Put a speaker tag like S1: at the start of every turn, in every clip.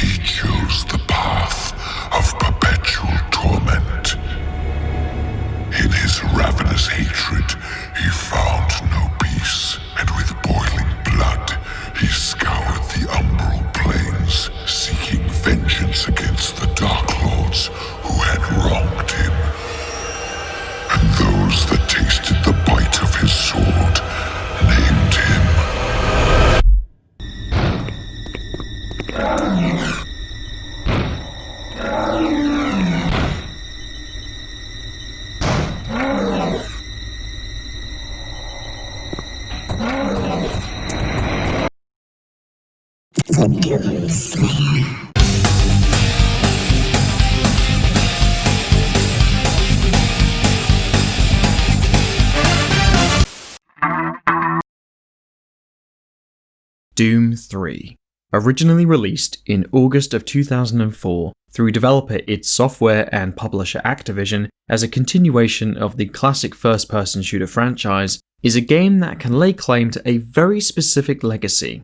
S1: He chose the path of perpetual torment. In his ravenous hatred, he found no peace, and with boiling blood, he scoured the umbral planes, seeking vengeance against the Dark Lords who had wronged him. And those that tasted the bite of his sword named him.
S2: The Doom Slayer.
S3: Doom 3. Originally released in August of 2004 through developer id Software and publisher Activision as a continuation of the classic first-person shooter franchise, is a game that can lay claim to a very specific legacy.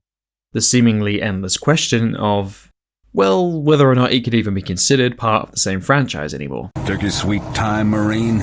S3: The seemingly endless question of, well, whether or not it could even be considered part of the same franchise anymore.
S4: Took your sweet time, Marine?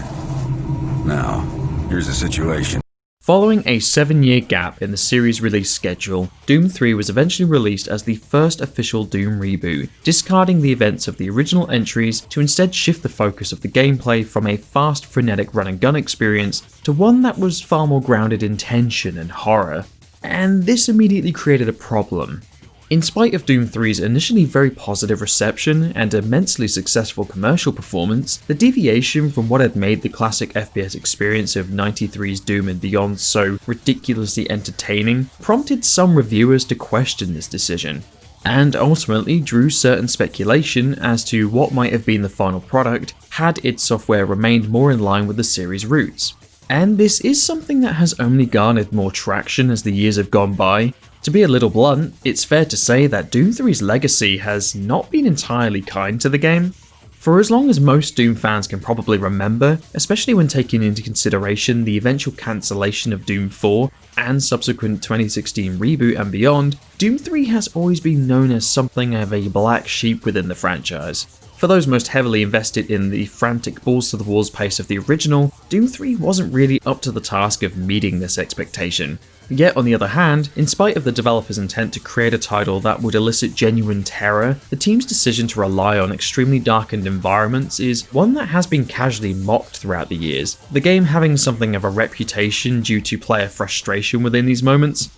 S4: Now, here's the situation.
S3: Following a 7-year gap in the series' release schedule, Doom 3 was eventually released as the first official Doom reboot, discarding the events of the original entries to instead shift the focus of the gameplay from a fast, frenetic run-and-gun experience to one that was far more grounded in tension and horror. And this immediately created a problem. In spite of Doom 3's initially very positive reception and immensely successful commercial performance, the deviation from what had made the classic FPS experience of 93's Doom and beyond so ridiculously entertaining prompted some reviewers to question this decision, and ultimately drew certain speculation as to what might have been the final product had id Software remained more in line with the series' roots. And this is something that has only garnered more traction as the years have gone by. To be a little blunt, it's fair to say that Doom 3's legacy has not been entirely kind to the game. For as long as most Doom fans can probably remember, especially when taking into consideration the eventual cancellation of Doom 4 and subsequent 2016 reboot and beyond, Doom 3 has always been known as something of a black sheep within the franchise. For those most heavily invested in the frantic balls-to-the-walls pace of the original, Doom 3 wasn't really up to the task of meeting this expectation. Yet on the other hand, in spite of the developer's intent to create a title that would elicit genuine terror, the team's decision to rely on extremely darkened environments is one that has been casually mocked throughout the years, the game having something of a reputation due to player frustration within these moments.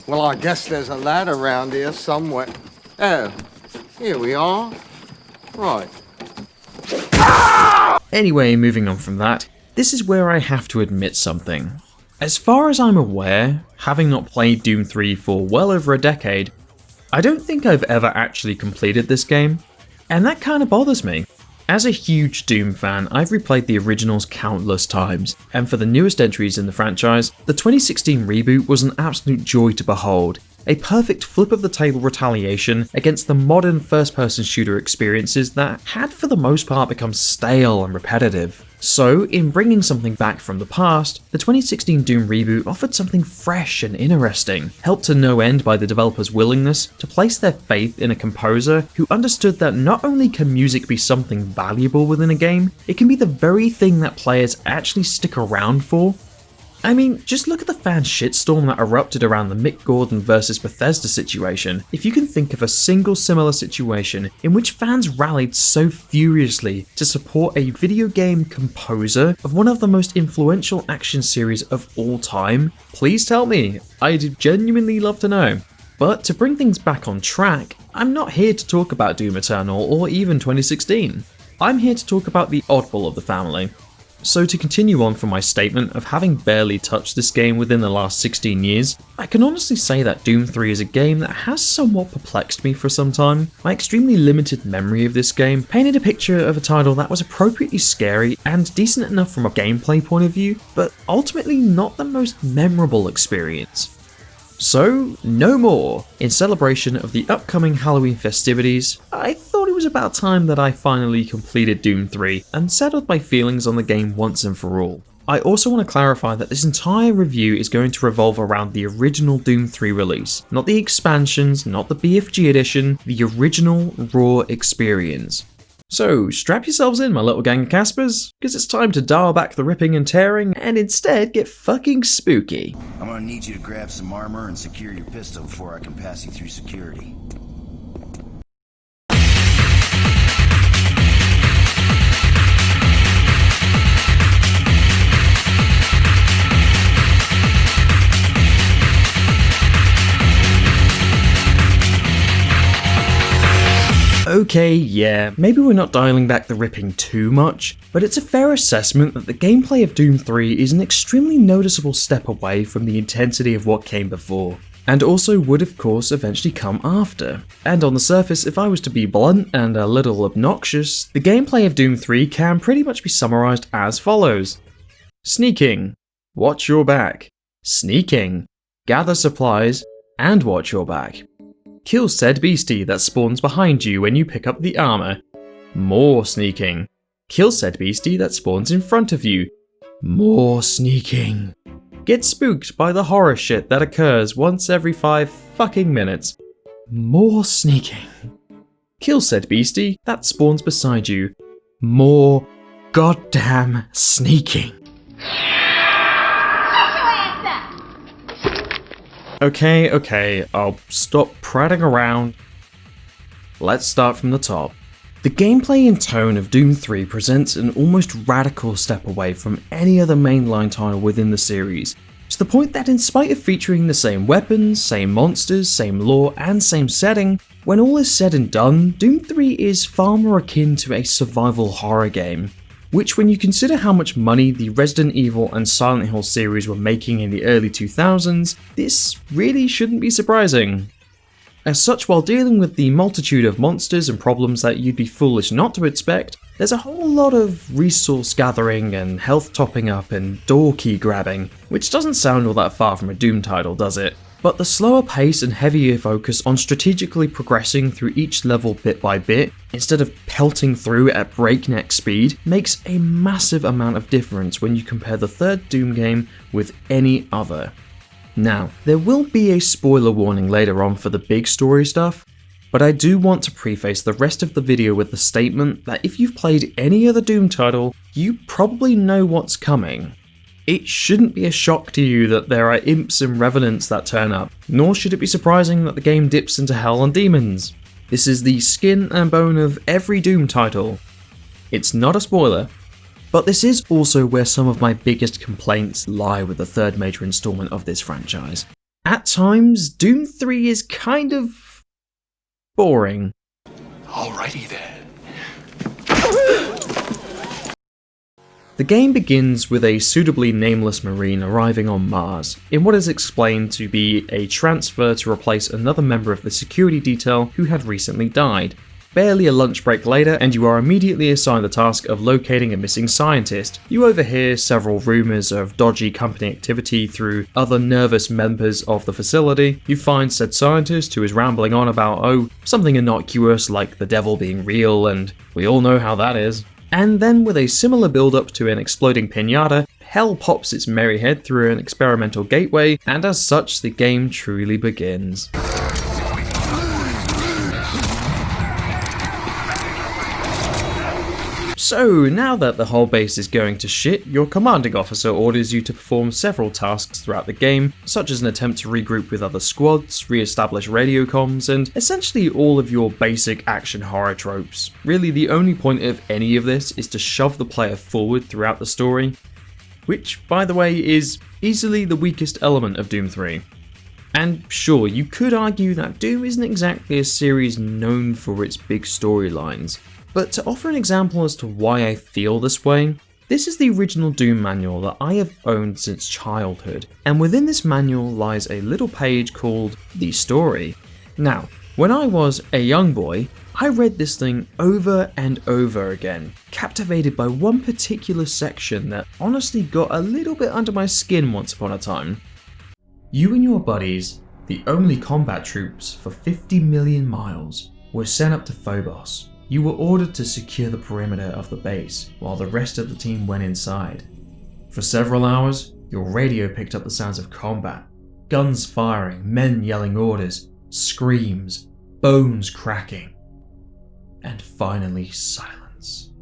S5: Well, I guess there's a ladder around here somewhere. Oh, here we are. Right.
S3: Anyway, moving on from that, this is where I have to admit something. As far as I'm aware, having not played Doom 3 for well over a decade, I don't think I've ever actually completed this game, and that kinda bothers me. As a huge Doom fan, I've replayed the originals countless times, and for the newest entries in the franchise, the 2016 reboot was an absolute joy to behold. A perfect flip of the table retaliation against the modern first-person shooter experiences that had for the most part become stale and repetitive. So, in bringing something back from the past, the 2016 Doom reboot offered something fresh and interesting, helped to no end by the developer's willingness to place their faith in a composer who understood that not only can music be something valuable within a game, it can be the very thing that players actually stick around for. I mean, just look at the fan shitstorm that erupted around the Mick Gordon versus Bethesda situation. If you can think of a single similar situation in which fans rallied so furiously to support a video game composer of one of the most influential action series of all time, please tell me. I'd genuinely love to know. But to bring things back on track, I'm not here to talk about Doom Eternal or even 2016. I'm here to talk about the oddball of the family. So to continue on from my statement of having barely touched this game within the last 16 years, I can honestly say that Doom 3 is a game that has somewhat perplexed me for some time. My extremely limited memory of this game painted a picture of a title that was appropriately scary and decent enough from a gameplay point of view, but ultimately not the most memorable experience. So, no more. In celebration of the upcoming Halloween festivities, I thought it was about time that I finally completed Doom 3 and settled my feelings on the game once and for all. I also want to clarify that this entire review is going to revolve around the original Doom 3 release, not the expansions, not the BFG edition, the original raw experience. So strap yourselves in, my little gang of Caspers, because it's time to dial back the ripping and tearing and instead get fucking spooky.
S6: I'm gonna need you to grab some armor and secure your pistol before I can pass you through security.
S3: Okay, yeah, maybe we're not dialing back the ripping too much, but it's a fair assessment that the gameplay of Doom 3 is an extremely noticeable step away from the intensity of what came before, and also would of course eventually come after. And on the surface, if I was to be blunt and a little obnoxious, the gameplay of Doom 3 can pretty much be summarised as follows. Sneaking, watch your back. Sneaking, gather supplies, and watch your back. Kill said beastie that spawns behind you when you pick up the armor. More sneaking. Kill said beastie that spawns in front of you. More sneaking. Get spooked by the horror shit that occurs once every 5 fucking minutes. More sneaking. Kill said beastie that spawns beside you. More goddamn sneaking. Okay, I'll stop prattling around. Let's start from the top. The gameplay and tone of Doom 3 presents an almost radical step away from any other mainline title within the series, to the point that in spite of featuring the same weapons, same monsters, same lore, and same setting, when all is said and done, Doom 3 is far more akin to a survival horror game. Which, when you consider how much money the Resident Evil and Silent Hill series were making in the early 2000s, this really shouldn't be surprising. As such, while dealing with the multitude of monsters and problems that you'd be foolish not to expect, there's a whole lot of resource gathering and health topping up and door key grabbing, which doesn't sound all that far from a Doom title, does it? But the slower pace and heavier focus on strategically progressing through each level bit by bit, instead of pelting through at breakneck speed, makes a massive amount of difference when you compare the third Doom game with any other. Now, there will be a spoiler warning later on for the big story stuff, but I do want to preface the rest of the video with the statement that if you've played any other Doom title, you probably know what's coming. It shouldn't be a shock to you that there are imps and revenants that turn up, nor should it be surprising that the game dips into hell and demons. This is the skin and bone of every Doom title. It's not a spoiler, but this is also where some of my biggest complaints lie with the third major installment of this franchise. At times, Doom 3 is kind of boring.
S1: Alrighty then.
S3: The game begins with a suitably nameless Marine arriving on Mars, in what is explained to be a transfer to replace another member of the security detail who had recently died. Barely a lunch break later, and you are immediately assigned the task of locating a missing scientist. You overhear several rumours of dodgy company activity through other nervous members of the facility. You find said scientist who is rambling on about, something innocuous like the devil being real, and we all know how that is. And then, with a similar build-up to an exploding pinata, hell pops its merry head through an experimental gateway, and as such, the game truly begins. So, now that the whole base is going to shit, your commanding officer orders you to perform several tasks throughout the game, such as an attempt to regroup with other squads, re-establish radio comms, and essentially all of your basic action horror tropes. Really, the only point of any of this is to shove the player forward throughout the story, which, by the way, is easily the weakest element of Doom 3. And sure, you could argue that Doom isn't exactly a series known for its big storylines, but to offer an example as to why I feel this way, this is the original Doom manual that I have owned since childhood, and within this manual lies a little page called The Story. Now, when I was a young boy, I read this thing over and over again, captivated by one particular section that honestly got a little bit under my skin once upon a time. You and your buddies, the only combat troops for 50 million miles, were sent up to Phobos. You were ordered to secure the perimeter of the base, while the rest of the team went inside. For several hours, your radio picked up the sounds of combat, guns firing, men yelling orders, screams, bones cracking, and finally silence.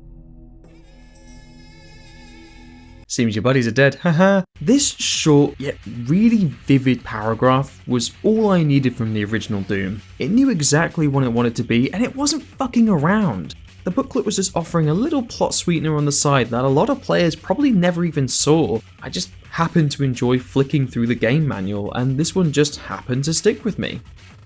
S3: Seems your buddies are dead, haha. This short yet really vivid paragraph was all I needed from the original Doom. It knew exactly what it wanted to be, and it wasn't fucking around. The booklet was just offering a little plot sweetener on the side that a lot of players probably never even saw. I just happened to enjoy flicking through the game manual, and this one just happened to stick with me.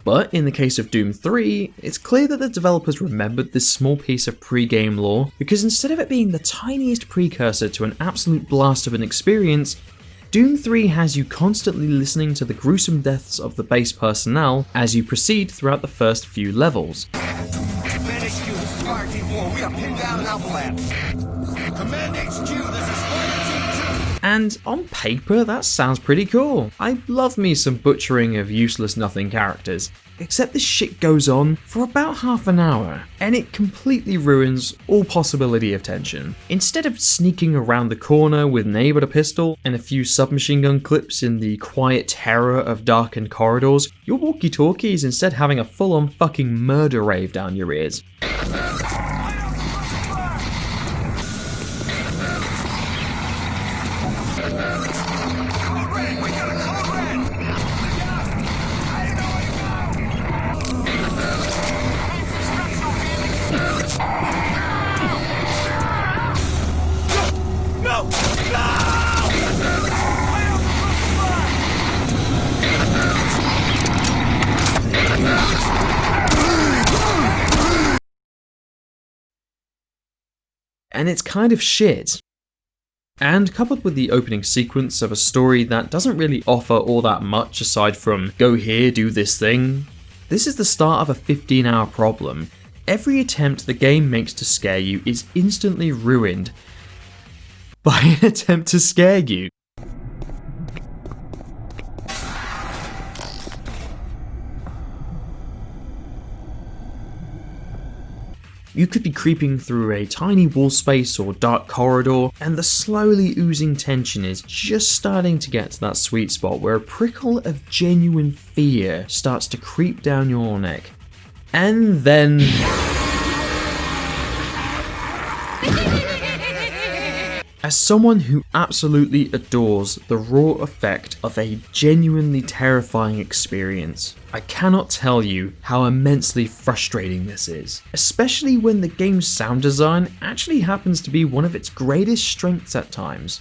S3: But in the case of Doom 3, it's clear that the developers remembered this small piece of pre-game lore, because instead of it being the tiniest precursor to an absolute blast of an experience, Doom 3 has you constantly listening to the gruesome deaths of the base personnel as you proceed throughout the first few levels.
S7: Command HQ, this is Fire Team 4. We are pinned down in Alpha Lab. Command HQ, this is Fire Team 2.
S3: And on paper, that sounds pretty cool. I love me some butchering of useless nothing characters. Except this shit goes on for about half an hour, and it completely ruins all possibility of tension. Instead of sneaking around the corner with an aim at a pistol and a few submachine gun clips in the quiet terror of darkened corridors, your walkie-talkie is instead having a full-on fucking murder rave down your ears. And it's kind of shit. And coupled with the opening sequence of a story that doesn't really offer all that much aside from go here, do this thing, this is the start of a 15-hour problem. Every attempt the game makes to scare you is instantly ruined by an attempt to scare you. You could be creeping through a tiny wall space or dark corridor, and the slowly oozing tension is just starting to get to that sweet spot where a prickle of genuine fear starts to creep down your neck. And then... As someone who absolutely adores the raw effect of a genuinely terrifying experience, I cannot tell you how immensely frustrating this is, especially when the game's sound design actually happens to be one of its greatest strengths at times.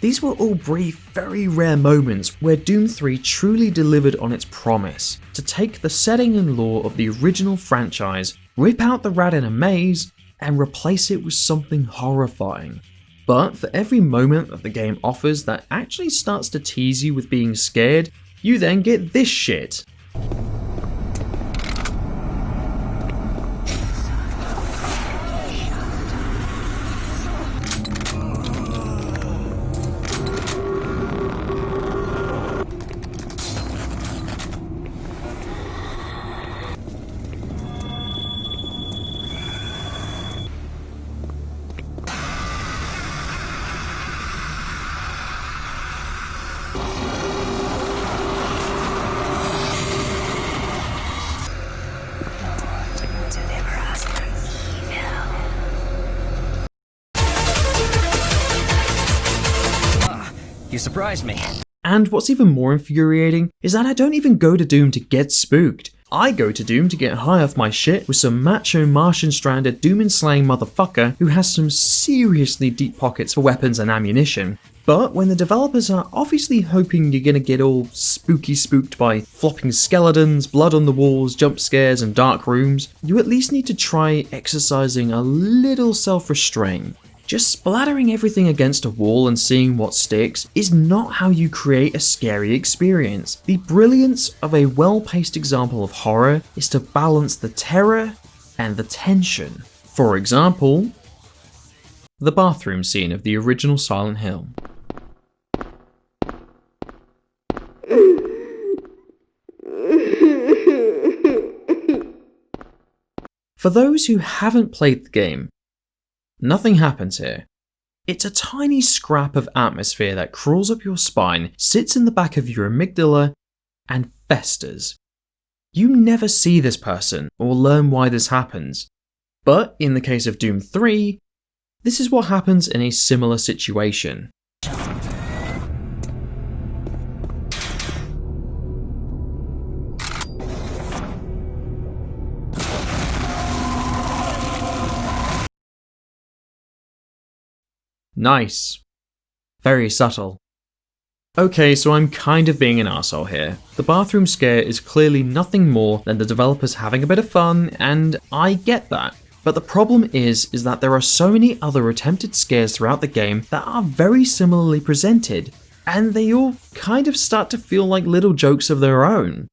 S3: These were all brief, very rare moments where Doom 3 truly delivered on its promise to take the setting and lore of the original franchise, rip out the rat in a maze, and replace it with something horrifying. But for every moment that the game offers that actually starts to tease you with being scared, you then get this shit.
S8: surprised me.
S3: And what's even more infuriating is that I don't even go to Doom to get spooked. I go to Doom to get high off my shit with some macho Martian-stranded Doom-and-slaying motherfucker who has some seriously deep pockets for weapons and ammunition. But when the developers are obviously hoping you're gonna get all spooky spooked by flopping skeletons, blood on the walls, jump scares, and dark rooms, you at least need to try exercising a little self-restraint. Just splattering everything against a wall and seeing what sticks is not how you create a scary experience. The brilliance of a well-paced example of horror is to balance the terror and the tension. For example, the bathroom scene of the original Silent Hill. For those who haven't played the game, nothing happens here. It's a tiny scrap of atmosphere that crawls up your spine, sits in the back of your amygdala, and festers. You never see this person or learn why this happens. But in the case of Doom 3, this is what happens in a similar situation. Nice. Very subtle. Okay, so I'm kind of being an arsehole here. The bathroom scare is clearly nothing more than the developers having a bit of fun, and I get that. But the problem is that there are so many other attempted scares throughout the game that are very similarly presented, and they all kind of start to feel like little jokes of their own.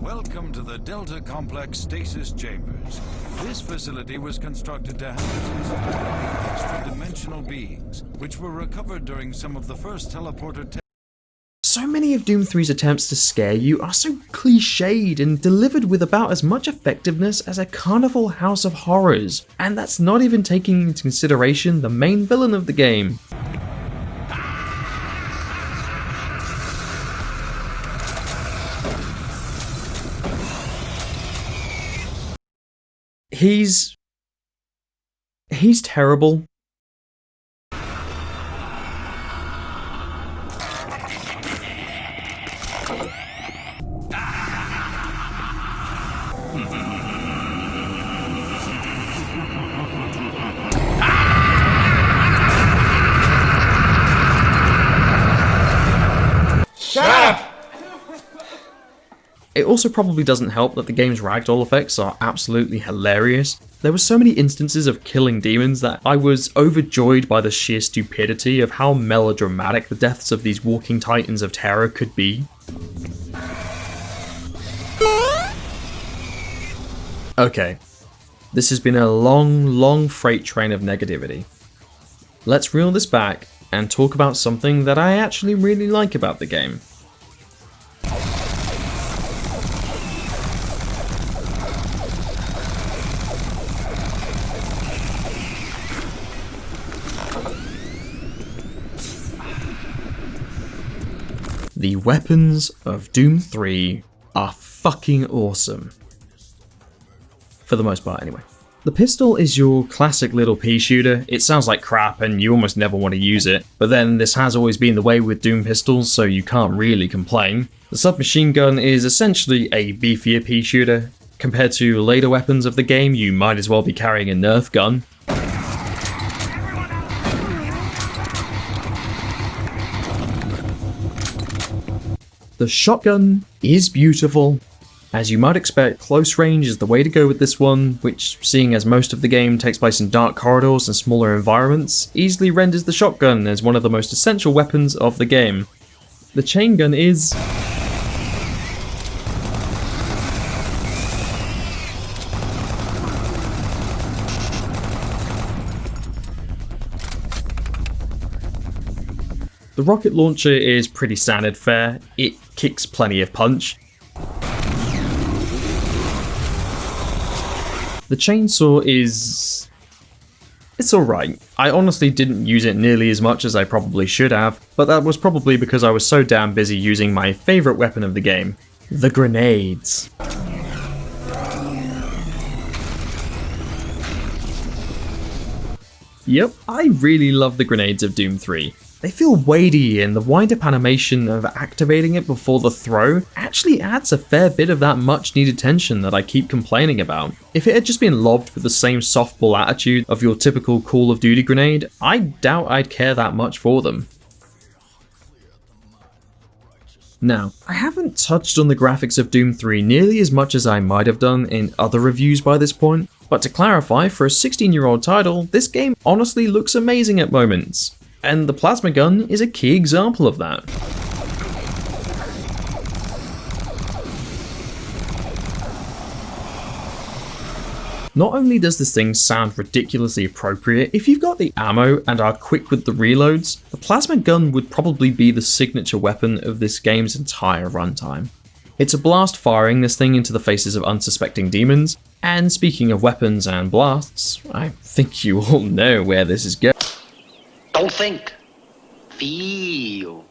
S4: Welcome to the Delta Complex Stasis Chambers. This facility was constructed to house extra-dimensional beings, which were recovered during some of the first teleporter tests.
S3: So many of Doom 3's attempts to scare you are so cliched and delivered with about as much effectiveness as a carnival house of horrors, and that's not even taking into consideration the main villain of the game. He's terrible.
S5: Shut up!
S3: It also probably doesn't help that the game's ragdoll effects are absolutely hilarious. There were so many instances of killing demons that I was overjoyed by the sheer stupidity of how melodramatic the deaths of these walking titans of terror could be. Okay, this has been a long freight train of negativity. Let's reel this back and talk about something that I actually really like about the game. The weapons of Doom 3 are fucking awesome. For the most part, anyway. The pistol is your classic little pea shooter. It sounds like crap and you almost never want to use it, but then this has always been the way with Doom pistols, so you can't really complain. The submachine gun is essentially a beefier pea shooter. Compared to later weapons of the game, you might as well be carrying a Nerf gun. The shotgun is beautiful. As you might expect, close range is the way to go with this one, which, seeing as most of the game takes place in dark corridors and smaller environments, easily renders the shotgun as one of the most essential weapons of the game. The chain gun is... The rocket launcher is pretty standard fare. It kicks plenty of punch. The chainsaw is It's alright. I honestly didn't use it nearly as much as I probably should have, but that was probably because I was so damn busy using my favourite weapon of the game, the grenades. Yep, I really love the grenades of Doom 3. They feel weighty, and the wind-up animation of activating it before the throw actually adds a fair bit of that much-needed tension that I keep complaining about. If it had just been lobbed with the same softball attitude of your typical Call of Duty grenade, I doubt I'd care that much for them. Now, I haven't touched on the graphics of Doom 3 nearly as much as I might have done in other reviews by this point, but to clarify, for a 16-year-old title, this game honestly looks amazing at moments. And the plasma gun is a key example of that. Not only does this thing sound ridiculously appropriate, if you've got the ammo and are quick with the reloads, the plasma gun would probably be the signature weapon of this game's entire runtime. It's a blast firing this thing into the faces of unsuspecting demons, and speaking of weapons and blasts, I think you all know where this is going.
S8: Don't think. Feel.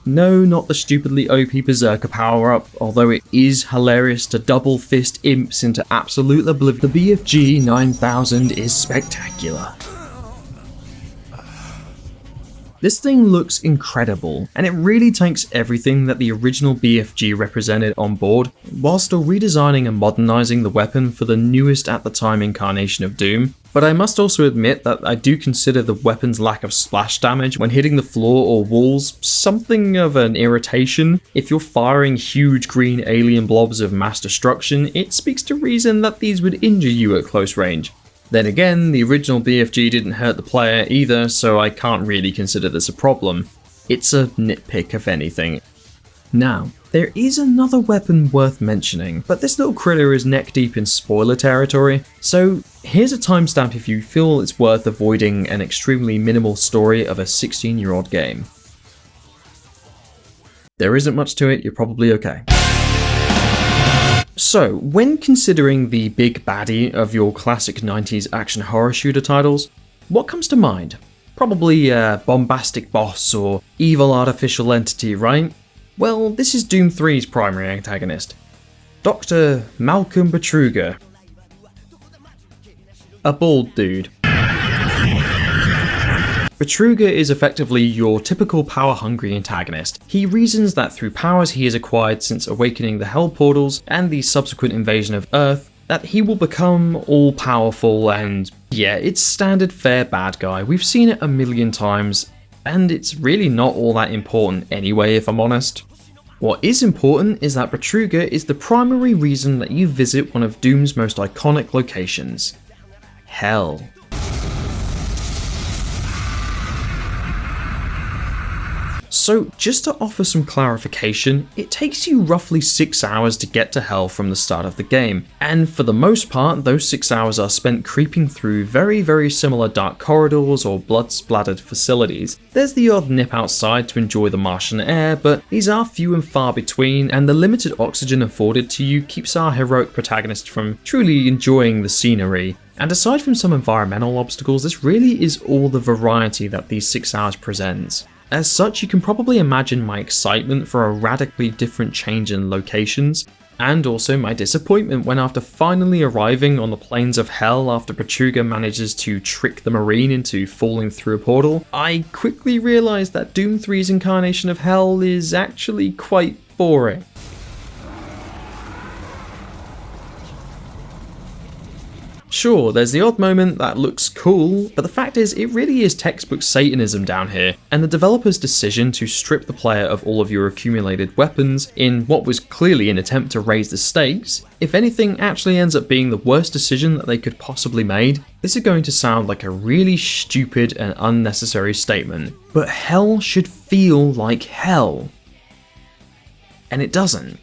S3: No, not the stupidly OP Berserker power-up, although it is hilarious to double fist imps into absolute oblivion. The BFG 9000 is spectacular. This thing looks incredible, and it really takes everything that the original BFG represented on board, while still redesigning and modernising the weapon for the newest at the time incarnation of Doom. But I must also admit that I do consider the weapon's lack of splash damage when hitting the floor or walls something of an irritation. If you're firing huge green alien blobs of mass destruction, it speaks to reason that these would injure you at close range. Then again, the original BFG didn't hurt the player either, so I can't really consider this a problem. It's a nitpick if anything. Now, there is another weapon worth mentioning, but this little critter is neck deep in spoiler territory, so here's a timestamp if you feel it's worth avoiding an extremely minimal story of a 16-year-old game. There isn't much to it, you're probably okay. So, when considering the big baddie of your classic 90s action horror shooter titles, what comes to mind? Probably a bombastic boss or evil artificial entity, right? Well, this is Doom 3's primary antagonist, Dr. Malcolm Betruger. A bald dude. Betruger is effectively your typical power-hungry antagonist. He reasons that through powers he has acquired since awakening the Hell Portals and the subsequent invasion of Earth, that he will become all-powerful and, yeah, it's standard fair bad guy. We've seen it a million times, and it's really not all that important anyway, if I'm honest. What is important is that Betruger is the primary reason that you visit one of Doom's most iconic locations, Hell. So, just to offer some clarification, it takes you roughly 6 hours to get to Hell from the start of the game, and for the most part, those 6 hours are spent creeping through very similar dark corridors or blood-splattered facilities. There's the odd nip outside to enjoy the Martian air, but these are few and far between, and the limited oxygen afforded to you keeps our heroic protagonist from truly enjoying the scenery. And aside from some environmental obstacles, this really is all the variety that these 6 hours presents. As such, you can probably imagine my excitement for a radically different change in locations, and also my disappointment when after finally arriving on the plains of Hell after Betruger manages to trick the Marine into falling through a portal, I quickly realised that Doom 3's incarnation of Hell is actually quite boring. Sure, there's the odd moment that looks cool, but the fact is it really is textbook Satanism down here, and the developer's decision to strip the player of all of your accumulated weapons in what was clearly an attempt to raise the stakes, if anything actually ends up being the worst decision that they could possibly made. This is going to sound like a really stupid and unnecessary statement, but Hell should feel like hell. And it doesn't.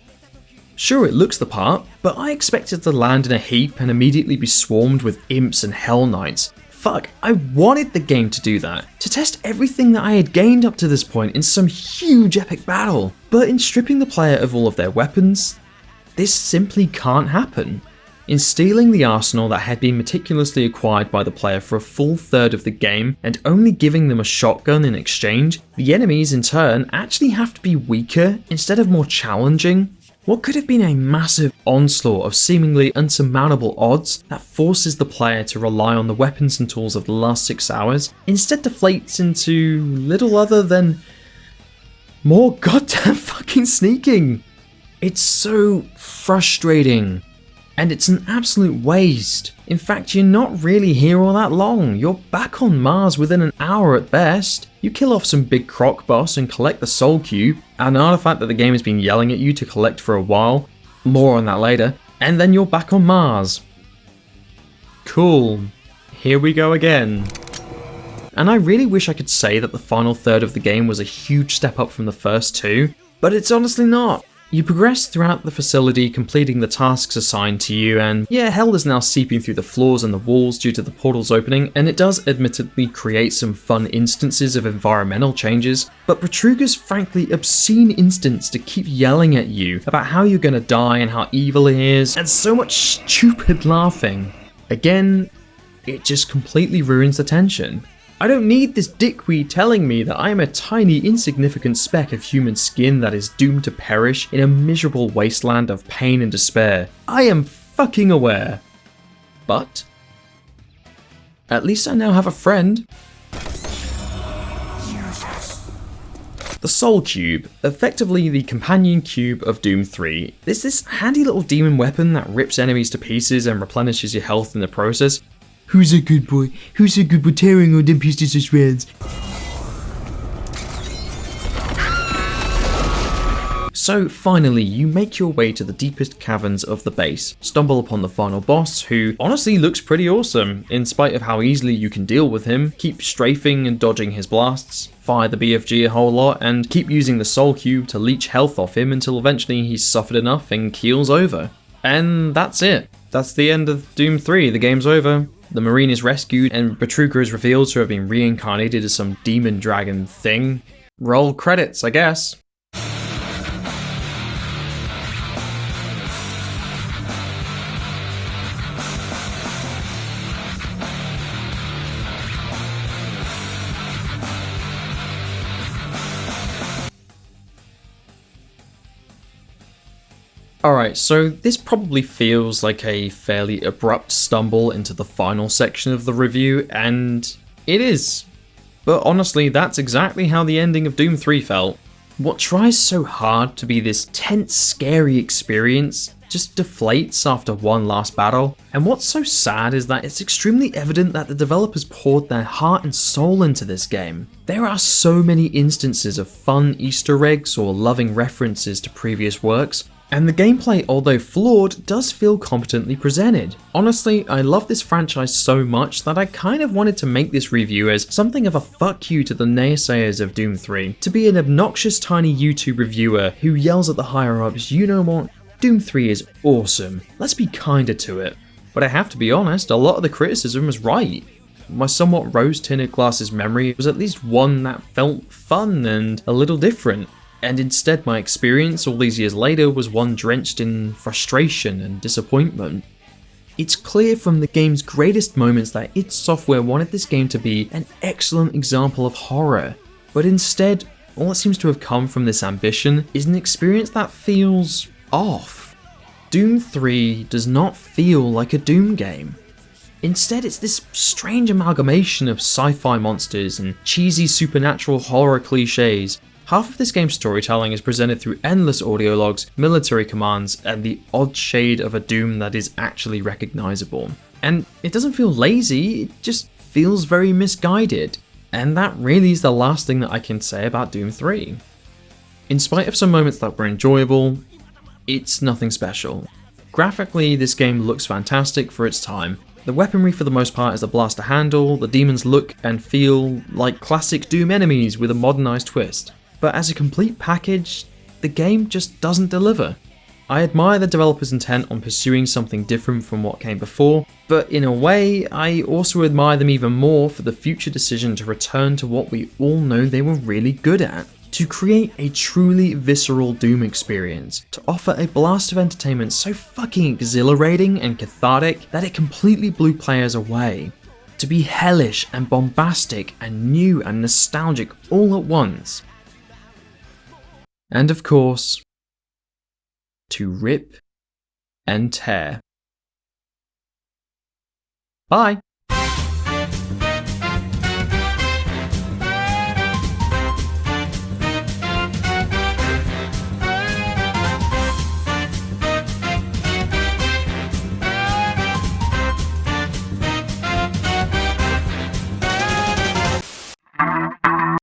S3: Sure, it looks the part, but I expected to land in a heap and immediately be swarmed with imps and Hell Knights, fuck, I wanted the game to do that, to test everything that I had gained up to this point in some huge epic battle. But in stripping the player of all of their weapons, this simply can't happen. In stealing the arsenal that had been meticulously acquired by the player for a full third of the game and only giving them a shotgun in exchange, the enemies in turn actually have to be weaker instead of more challenging. What could have been a massive onslaught of seemingly unsurmountable odds that forces the player to rely on the weapons and tools of the last 6 hours instead deflates into little other than more goddamn fucking sneaking. It's so frustrating. And it's an absolute waste. In fact, you're not really here all that long. You're back on Mars within an hour at best. You kill off some big croc boss and collect the Soul Cube, an artifact that the game has been yelling at you to collect for a while. More on that later. And then you're back on Mars. Cool. Here we go again. And I really wish I could say that the final third of the game was a huge step up from the first two, but it's honestly not. You progress throughout the facility, completing the tasks assigned to you, and yeah, hell is now seeping through the floors and the walls due to the portals opening, and it does admittedly create some fun instances of environmental changes, but Betruga's frankly obscene instance to keep yelling at you about how you're gonna die and how evil he is, and so much stupid laughing. Again, it just completely ruins the tension. I don't need this dickweed telling me that I am a tiny insignificant speck of human skin that is doomed to perish in a miserable wasteland of pain and despair. I am fucking aware. But at least I now have a friend. The Soul Cube, effectively the companion cube of Doom 3, is this handy little demon weapon that rips enemies to pieces and replenishes your health in the process. Who's a good boy? Who's a good boy tearing all them pieces to shreds? So finally, you make your way to the deepest caverns of the base, stumble upon the final boss, who honestly looks pretty awesome, in spite of how easily you can deal with him, keep strafing and dodging his blasts, fire the BFG a whole lot, and keep using the Soul Cube to leech health off him until eventually he's suffered enough and keels over. And that's it. That's the end of Doom 3, the game's over. The Marine is rescued, and Betruga is revealed to have been reincarnated as some demon dragon thing. Roll credits, I guess. Alright, so this probably feels like a fairly abrupt stumble into the final section of the review, and it is. But honestly, that's exactly how the ending of Doom 3 felt. What tries so hard to be this tense, scary experience just deflates after one last battle, and what's so sad is that it's extremely evident that the developers poured their heart and soul into this game. There are so many instances of fun Easter eggs or loving references to previous works, and the gameplay, although flawed, does feel competently presented. Honestly, I love this franchise so much that I kind of wanted to make this review as something of a fuck you to the naysayers of Doom 3, to be an obnoxious tiny YouTube reviewer who yells at the higher ups, you know what, Doom 3 is awesome, let's be kinder to it. But I have to be honest, a lot of the criticism was right. My somewhat rose-tinted glasses memory was at least one that felt fun and a little different. And instead my experience all these years later was one drenched in frustration and disappointment. It's clear from the game's greatest moments that id Software wanted this game to be an excellent example of horror, but instead, all that seems to have come from this ambition is an experience that feels off. Doom 3 does not feel like a Doom game. Instead, it's this strange amalgamation of sci-fi monsters and cheesy supernatural horror cliches. Half of this game's storytelling is presented through endless audio logs, military commands, and the odd shade of a Doom that is actually recognizable. And it doesn't feel lazy, it just feels very misguided. And that really is the last thing that I can say about Doom 3. In spite of some moments that were enjoyable, it's nothing special. Graphically, this game looks fantastic for its time. The weaponry for the most part is a blast to handle, the demons look and feel like classic Doom enemies with a modernized twist. But as a complete package, the game just doesn't deliver. I admire the developers' intent on pursuing something different from what came before, but in a way, I also admire them even more for the future decision to return to what we all know they were really good at. To create a truly visceral Doom experience, to offer a blast of entertainment so fucking exhilarating and cathartic that it completely blew players away. To be hellish and bombastic and new and nostalgic all at once. And of course, to rip and tear. Bye!